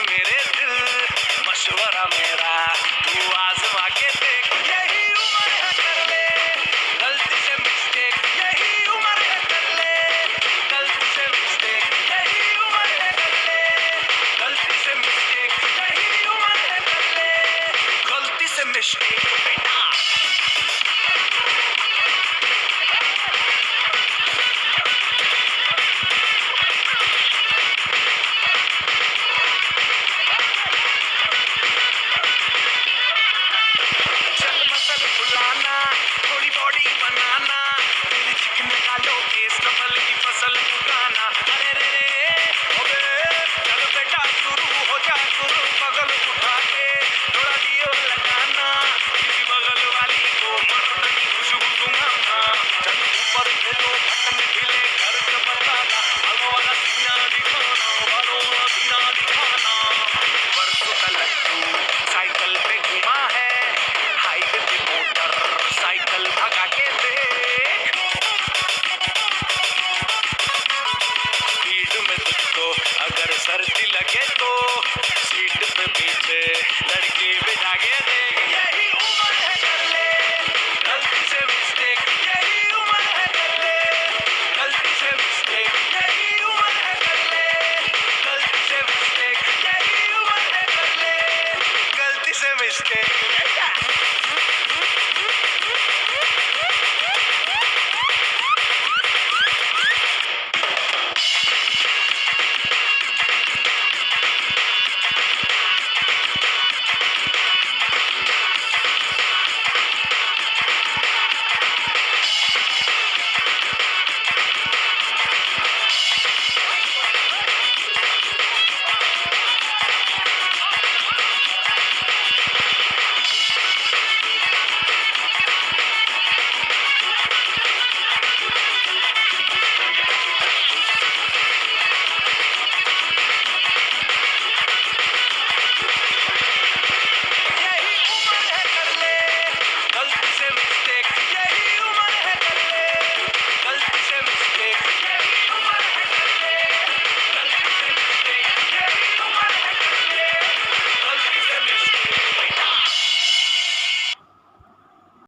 मेरे दिल, मशवरा मेरा तू आजमा के देख। यही उम्र है कर ले गलती से मिस्टेक, यही उम्र है कर ले गलती से मिस्टेक, यही उम्र है कर ले गलती से मिस्टेक, यही उम्र है कर ले गलती से मिस्टेक बेटा। चल मसल फुलाना, थोड़ी बॉडी बनाना, तेरी चिकन कालो केस कमल की फसल उगाना। अरे रे रे अबे चल बेटा शुरू हो जा शुरू, बगल उठा के थोड़ा दियो लगाना, किसी बगल वाली को मर्दानी खुशबू दूंगा। चल ऊपर खेलो बटन हिले घर के बताना, भालो वाला सीना दिखाना, भालो वाला सीना दिखाना। वर्षों तक तू साइकिल पे घुमा है, हाईवे पे मोटर साइकिल भगा के देख। स्पीड में तुझको अगर सर्दी लगे तो सीट पे पीछे लड़की बिठा के देख। यही उम्र है कर ले गलती से मिस्टेक, यही उम्र है कर ले गलती से मिस्टेक, यही उम्र है कर ले गलती से मिस्टेक, यही उम्र है कर ले गलती से मिस्टेक।